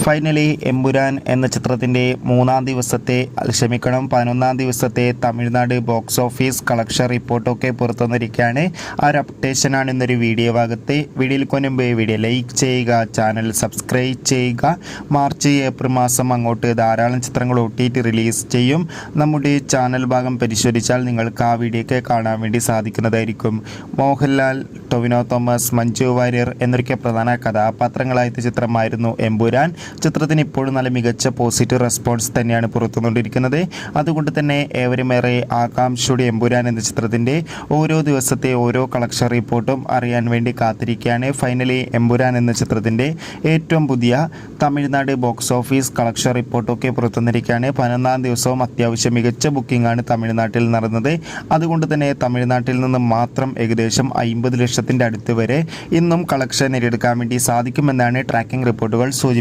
Finally Empuraan എന്ന ചിത്രത്തിൻ്റെ 11ാം ദിവസത്തെ തമിഴ്നാട് ബോക്സ് ഓഫീസ് കളക്ഷൻ റിപ്പോർട്ടൊക്കെ പുറത്തുവന്നിരിക്കുകയാണ്. ആ ഒരു അപ്ഡേഷനാണ് ഇന്നൊരു വീഡിയോ ഭാഗത്ത്. വീഡിയോയിൽ കൊണ്ടുമ്പ് വീഡിയോ ലൈക്ക് ചെയ്യുക, ചാനൽ സബ്സ്ക്രൈബ് ചെയ്യുക. മാർച്ച് ഏപ്രിൽ മാസം അങ്ങോട്ട് ധാരാളം ചിത്രങ്ങൾ OTT റിലീസ് ചെയ്യും. നമ്മുടെ ചാനൽ ഭാഗം പരിശോധിച്ചാൽ നിങ്ങൾക്ക് ആ വീഡിയോയൊക്കെ കാണാൻ വേണ്ടി സാധിക്കുന്നതായിരിക്കും. മോഹൻലാൽ, ടൊവിനോ തോമസ്, മഞ്ജു വാര്യർ എന്നൊക്കെ പ്രധാന കഥാപാത്രങ്ങളായ ചിത്രമായിരുന്നു എമ്പുരാൻ. ചിത്രത്തിന് ഇപ്പോഴും നല്ല മികച്ച പോസിറ്റീവ് റെസ്പോൺസ് തന്നെയാണ് പുറത്തുകൊണ്ടിരിക്കുന്നത്. അതുകൊണ്ട് തന്നെ ഏവരുമേറെ ആകാംക്ഷയുടെ എമ്പുരാൻ എന്ന ചിത്രത്തിൻ്റെ ഓരോ ദിവസത്തെ ഓരോ കളക്ഷൻ റിപ്പോർട്ടും അറിയാൻ വേണ്ടി കാത്തിരിക്കുകയാണ്. ഫൈനലി എമ്പുരാൻ എന്ന ചിത്രത്തിൻ്റെ ഏറ്റവും പുതിയ തമിഴ്നാട് ബോക്സ് ഓഫീസ് കളക്ഷൻ റിപ്പോർട്ടൊക്കെ പുറത്തുവന്നിരിക്കുകയാണ്. 11ാം ദിവസവും അത്യാവശ്യം മികച്ച ബുക്കിംഗാണ് തമിഴ്നാട്ടിൽ നടന്നത്. അതുകൊണ്ട് തന്നെ തമിഴ്നാട്ടിൽ നിന്ന് മാത്രം ഏകദേശം 50 ലക്ഷത്തിൻ്റെ അടുത്ത് വരെ ഇന്നും കളക്ഷൻ നേടിയെടുക്കാൻ വേണ്ടി സാധിക്കുമെന്നാണ് ട്രാക്കിംഗ് റിപ്പോർട്ടുകൾ സൂചിപ്പിക്കുന്നത്.